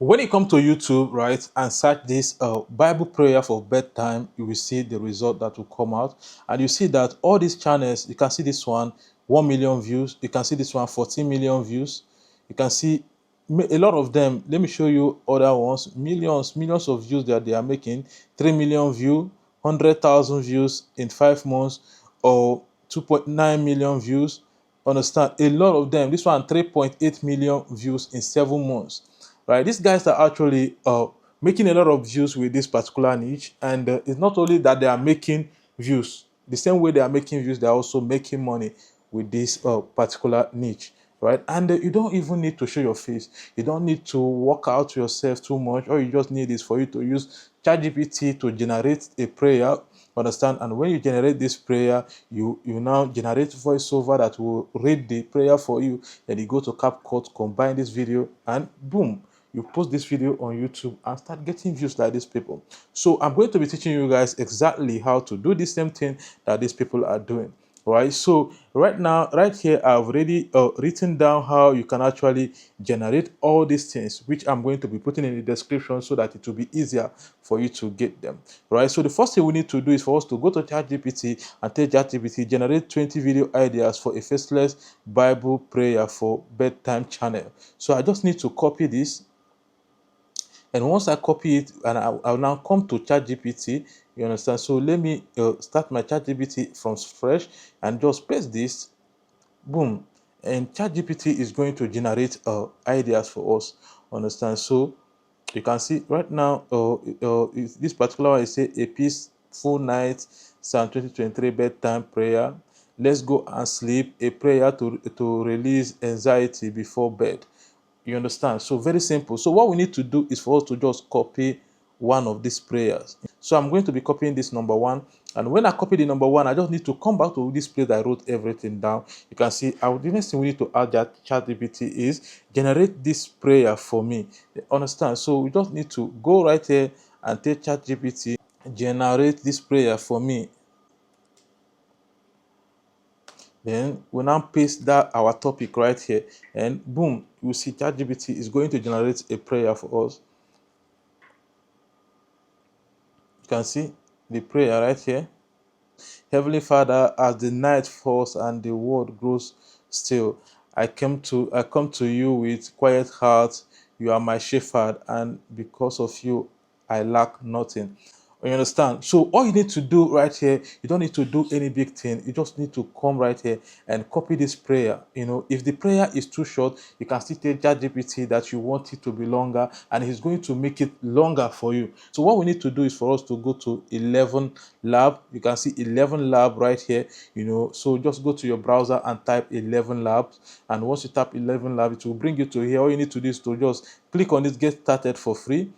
When you come to YouTube, right, and search this Bible prayer for bedtime, you will see the result that will come out. And you see that all these channels, you can see this one, 1 million views. You can see this one, 14 million views. You can see a lot of them. Let me show you other ones. Millions of views that they are making. 3 million view, 100,000 views in 5 months, or 2.9 million views. Understand? A lot of them. This one, 3.8 million views in 7 months, right? These guys are actually making a lot of views with this particular niche, and it's not only that they are making views. The same way they are making views, they are also making money with this particular niche, right? And you don't even need to show your face. You don't need to work out yourself too much. All you just need is for you to use ChatGPT to generate a prayer. Understand? And when you generate this prayer, you now generate voiceover that will read the prayer for you. Then you go to CapCut, combine this video, and boom, you post this video on YouTube and start getting views like these people. So I'm going to be teaching you guys exactly how to do the same thing that these people are doing. Right, so right now, right here, I've already written down how you can actually generate all these things, which I'm going to be putting in the description so that it will be easier for you to get them. Right, so the first thing we need to do is for us to go to ChatGPT and tell ChatGPT generate 20 video ideas for a faceless Bible prayer for bedtime channel. So I just need to copy this, and once I copy it, and I'll now come to ChatGPT, you understand? So let me start my ChatGPT from fresh and just paste this, boom, and ChatGPT is going to generate ideas for us, understand? So you can see right now, this particular one is say a peaceful night, Psalm 2023 bedtime prayer. Let's go and sleep, a prayer to release anxiety before bed. You understand? So very simple. So what we need to do is for us to just copy one of these prayers. So I'm going to be copying this number one. And when I copy the number one, I just need to come back to this place that I wrote everything down. You can see the next thing we need to add that ChatGPT is generate this prayer for me. Understand? So we just need to go right here and tell ChatGPT generate this prayer for me. Then we now paste that our topic right here, and boom, you see ChatGPT is going to generate a prayer for us. You can see the prayer right here. Heavenly Father, as the night falls and the world grows still, I come to you with quiet heart. You are my shepherd, and because of you, I lack nothing. You understand? So all you need to do right here, you don't need to do any big thing. You just need to come right here and copy this prayer. You know, if the prayer is too short, you can still tell ChatGPT that you want it to be longer, and he's going to make it longer for you. So what we need to do is for us to go to 11 lab. You can see 11 lab right here. You know, so just go to your browser and type 11 labs, and once you tap 11 lab, it will bring you to here. All you need to do is to just click on this get started for free.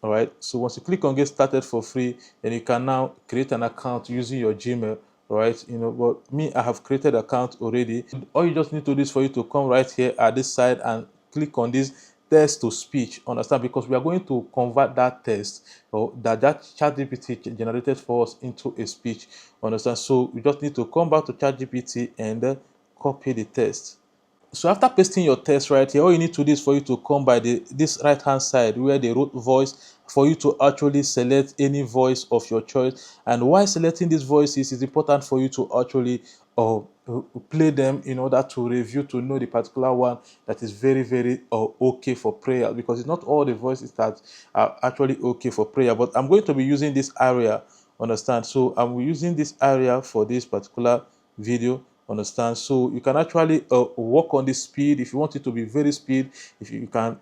All right, so once you click on get started for free, then you can now create an account using your Gmail. All right, you know, but me, I have created an account already. All you just need to do is for you to come right here at this side and click on this text to speech. Understand? Because we are going to convert that text or that ChatGPT generated for us into a speech. Understand? So we just need to come back to ChatGPT and copy the text. So after pasting your text right here, all you need to do is for you to come by this right hand side where they wrote voice, for you to actually select any voice of your choice. And while selecting these voices, it's important for you to actually play them in order to review, to know the particular one that is very okay for prayer, because it's not all the voices that are actually okay for prayer. But I'm going to be using this area, understand? So I'm using this area for this particular video, understand? So you can actually work on the speed. If you want it to be very speed, if you can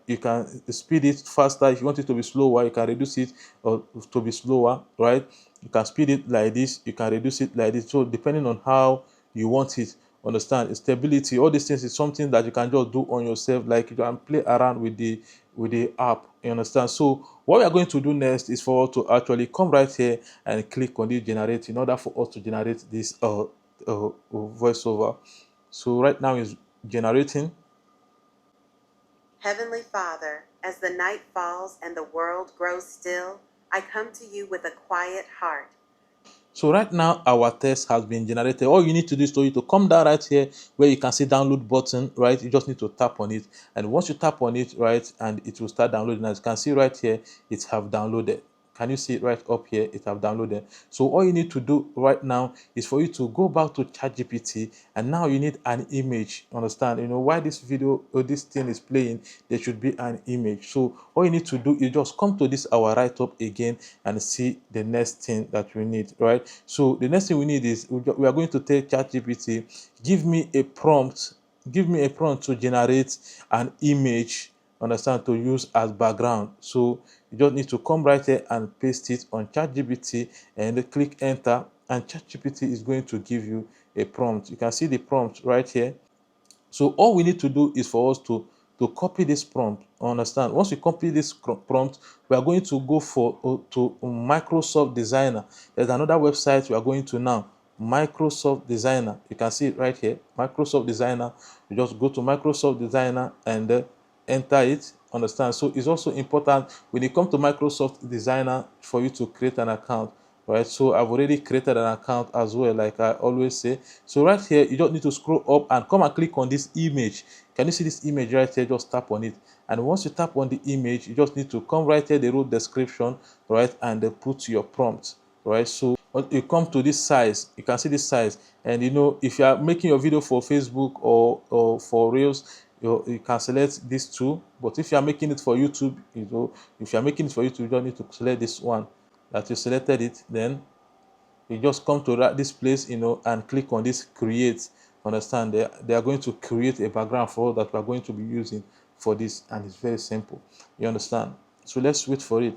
speed it faster. If you want it to be slower, you can reduce it to be slower, right? You can speed it like this, you can reduce it like this. So depending on how you want it, understand? Stability, all these things is something that you can just do on yourself, like you can play around with the app, you understand? So what we are going to do next is for us to actually come right here and click on this generate, in order for us to generate this voiceover. So right now is generating. Heavenly Father, as the night falls and the world grows still, I come to you with a quiet heart. So right now our text has been generated. All you need to do is for you to come down right here where you can see download button, right? You just need to tap on it, and once you tap on it, right, and it will start downloading. As you can see right here, it have downloaded. Can you see it right up here? It have downloaded. So all you need to do right now is for you to go back to ChatGPT, and now you need an image. Understand? You know why this video or this thing is playing? There should be an image. So all you need to do is just come to this our write up again and see the next thing that we need. Right? So the next thing we need is we are going to tell ChatGPT, give me a prompt. Give me a prompt to generate an image, understand, to use as background. So you just need to come right here and paste it on ChatGPT and click enter, and ChatGPT is going to give you a prompt. You can see the prompt right here. So all we need to do is for us to copy this prompt. Understand? Once we copy this prompt, we are going to go for to Microsoft Designer. There's another website we are going to now. Microsoft Designer. You can see it right here. Microsoft Designer. You just go to Microsoft Designer and enter it. Understand? So it's also important when you come to Microsoft Designer for you to create an account. Right, so I've already created an account as well, like I always say. So right here you just need to scroll up and come and click on this image. Can you see this image right here? Just tap on it, and once you tap on the image, you just need to come right here, the root description, right, and put your prompt. Right, so you come to this size, you can see this size, and you know, if you are making your video for Facebook or for Reels, you can select these two. But if you are making it for YouTube, you know, if you are making it for YouTube, you don't need to select this one. That you selected it, then you just come to this place, you know, and click on this create. Understand? They are going to create a background for that we are going to be using for this, and it's very simple. You understand? So let's wait for it.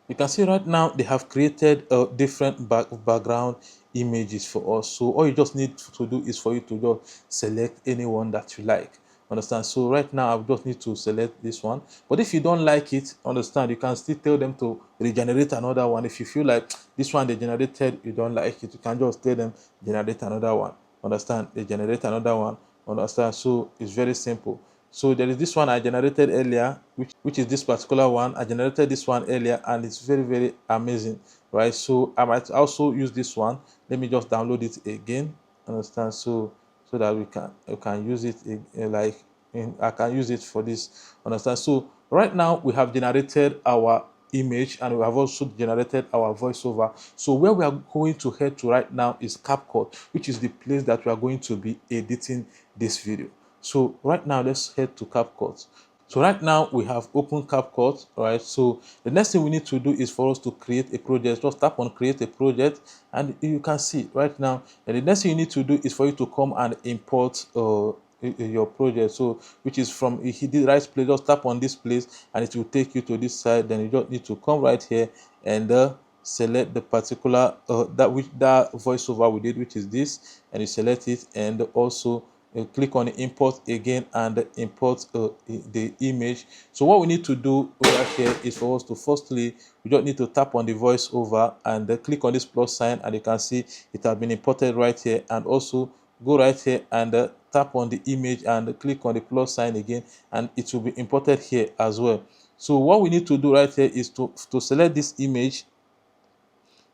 You can see right now they have created different background images for us. So all you just need to do is for you to just select anyone that you like. Understand? So right now I just need to select this one. But if you don't like it, understand, you can still tell them to regenerate another one. If you feel like this one they generated, you don't like it, you can just tell them generate another one. Understand? They generate another one. Understand? So it's very simple. So there is this one I generated earlier, which is this particular one. I generated this one earlier, and it's very, very amazing, right? So I might also use this one. Let me just download it again. Understand? So that we can use it like I can use it for this. Understand? So right now we have generated our image, and we have also generated our voiceover. So where we are going to head to right now is CapCut, which is the place that we are going to be editing this video. So right now let's head to CapCut. So right now we have opened CapCut, right? So the next thing we need to do is for us to create a project. Just tap on create a project, and you can see right now. And the next thing you need to do is for you to come and import your project. So which is from the right place. Just tap on this place, and it will take you to this side. Then you just need to come right here and select the particular that voiceover we did, which is this, and you select it, and also click on import again and import the image. So what we need to do right here is for us to firstly, we just need to tap on the voiceover and click on this plus sign, and you can see it has been imported right here. And also go right here and tap on the image and click on the plus sign again, and it will be imported here as well. So what we need to do right here is to select this image.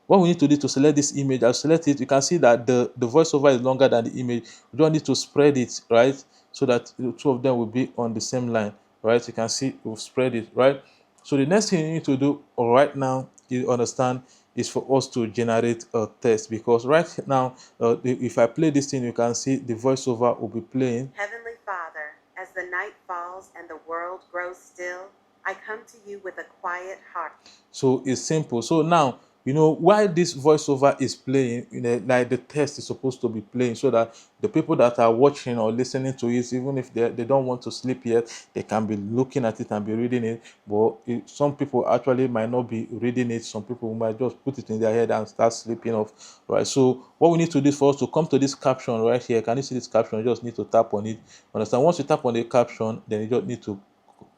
What we need to do to select this image, I'll select it. You can see that the voiceover is longer than the image. We don't need to spread it, right? So that the two of them will be on the same line, right? You can see we've spread it, right? So the next thing you need to do right now, you understand, is for us to generate a text, because right now, if I play this thing, you can see the voiceover will be playing. Heavenly Father, as the night falls and the world grows still, I come to you with a quiet heart. So it's simple. So now, you know, while this voiceover is playing, you know, like the text is supposed to be playing, so that the people that are watching or listening to it, even if they don't want to sleep yet, they can be looking at it and be reading it. But some people actually might not be reading it. Some people might just put it in their head and start sleeping off, right? So what we need to do for us to come to this caption right here. Can you see this caption? You just need to tap on it. Understand? Once you tap on the caption, then you just need to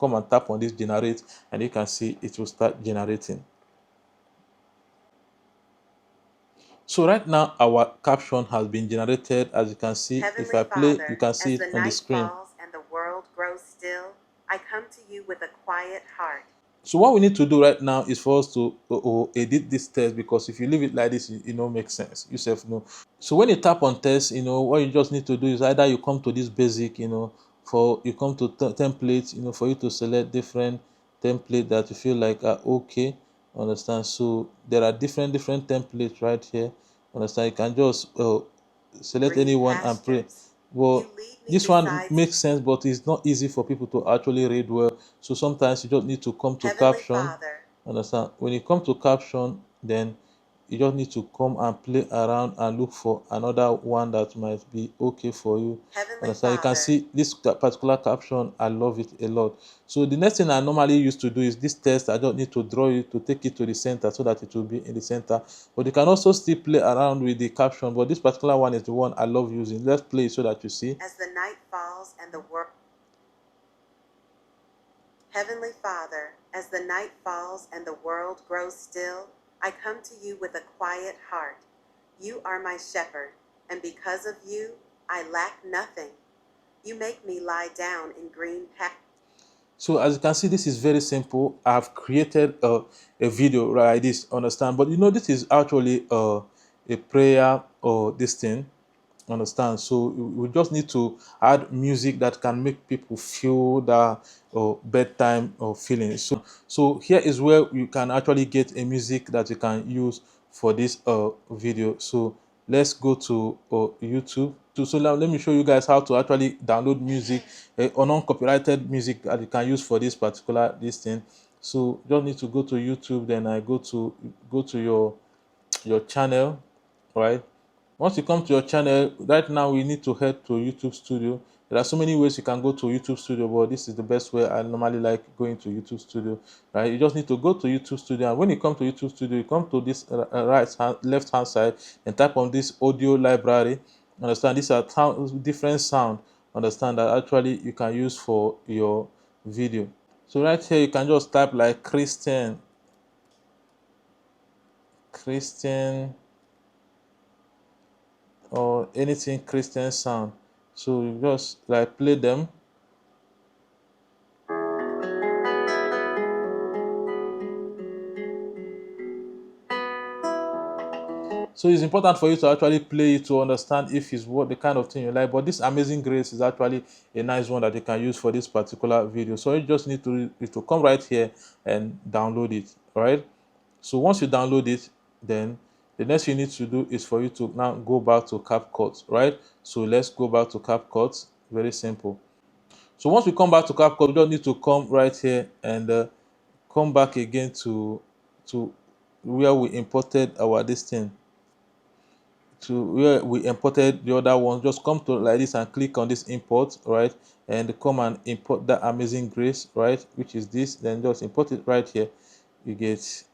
come and tap on this generate, and you can see it will start generating. So right now our caption has been generated. As you can see, if Heavenly I play, you Father, can see as it the on the night screen. falls and the world grows still, I come to you with a quiet heart. So what we need to do right now is for us to edit this text, because if you leave it like this, it don't make sense. You self know. So when you tap on text, what you just need to do is either you come to this basic, for you come to templates, for you to select different template that you feel like are okay. Understand? So there are different templates right here. Understand? You can just select Green anyone and pray. pastures. Well, You lead me this one beside makes sense, but it's not easy for people to actually read well. So sometimes you just need to come to Heavenly caption. Father. Understand? When you come to caption, then you just need to come and play around and look for another one that might be okay for you. Heavenly Understand? You can Father. see this particular caption. I love it a lot. So the next thing I normally used to do is this test. I don't need to draw it to take it to the center so that it will be in the center. But you can also still play around with the caption. But this particular one is the one I love using. Let's play it so that you see. As the night falls and the world. Heavenly Father, as the night falls and the world grows still, I come to you with a quiet heart. You are my shepherd, and because of you, I lack nothing. You make me lie down in green pastures. So as you can see, this is very simple. I've created a video like this, understand? But this is actually a prayer or this thing, understand? So we just need to add music that can make people feel that bedtime or feeling. So here is where you can actually get a music that you can use for this video. So let's go to YouTube. So now let me show you guys how to actually download music or non-copyrighted music that you can use for this particular this thing. So just need to go to YouTube, then I go to your channel, right? Once you come to your channel, right now we need to head to YouTube Studio. There are so many ways you can go to YouTube Studio, but this is the best way. I normally like going to YouTube Studio, right? You just need to go to YouTube Studio, and when you come to YouTube Studio, you come to this left hand side and type on this audio library. Understand? These are different sound. Understand that actually you can use for your video. So right here you can just type like Christian or anything Christian sound. So you just like play them. So it's important for you to actually play it to understand if it's what the kind of thing you like. But this Amazing Grace is actually a nice one that you can use for this particular video. So you just need to come right here and download it. All right. So once you download it, then the next you need to do is for you to now go back to CapCut, right? So let's go back to CapCut. Very simple. So once we come back to CapCut, we don't need to come right here and come back again to where we imported our this thing, to where we imported the other one. Just come to like this and click on this import, right? And come and import that Amazing Grace, right? Which is this. Then just import it right here. You get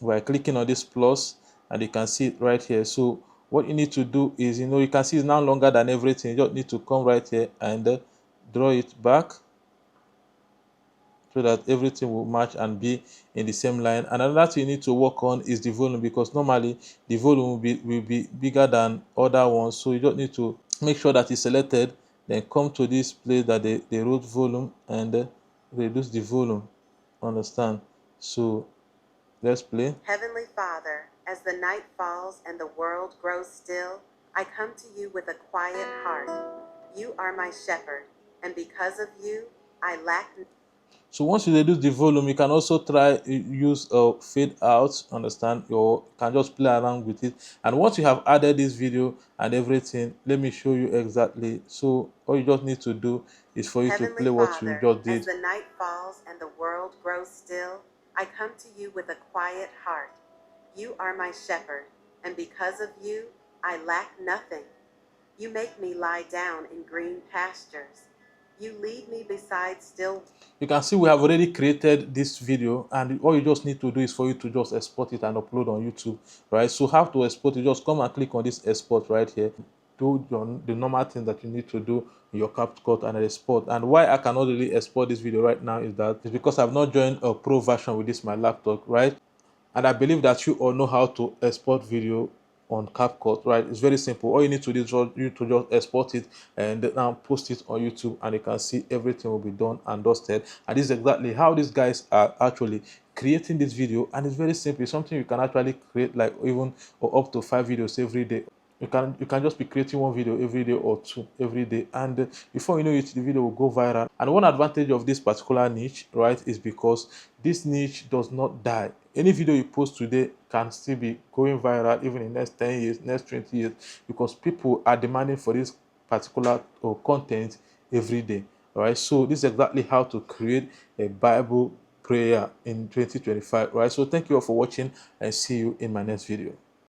by clicking on this plus, and you can see it right here. So what you need to do is, you can see it's now longer than everything. You just need to come right here and draw it back so that everything will match and be in the same line. And another thing you need to work on is the volume, because normally the volume will be bigger than other ones. So you just need to make sure that it's selected, then come to this place that they wrote volume, and reduce the volume. Understand? So let's play. Heavenly Father, as the night falls and the world grows still, I come to you with a quiet heart. You are my shepherd, and because of you, I lack nothing. So once you reduce the volume, you can also try use fade out, understand, or you can just play around with it. And once you have added this video and everything, let me show you exactly. So all you just need to do is for you to Heavenly play what you Father, just as did. the night falls and the world grows still, I come to you with a quiet heart. You are my shepherd, and because of you, I lack nothing. You make me lie down in green pastures. You lead me beside still. You can see we have already created this video, and all you just need to do is for you to just export it and upload on YouTube, right? So how to export it? Just come and click on this export right here. Do the normal thing that you need to do in your CapCut and export. And why I cannot really export this video right now is that it's because I've not joined a pro version with this my laptop, right? And I believe that you all know how to export video on CapCut, right? It's very simple. All you need to do is just export it and then now post it on YouTube, and you can see everything will be done and dusted. And this is exactly how these guys are actually creating this video, and it's very simple. It's something you can actually create like even or up to 5 videos every day. You can just be creating one video every day or two every day, and before you know it, the video will go viral. And one advantage of this particular niche, right, is because this niche does not die. Any video you post today can still be going viral even in next 10 years, next 20 years, because people are demanding for this particular content every day. All right, so this is exactly how to create a Bible prayer in 2025. Right, so thank you all for watching, and see you in my next video.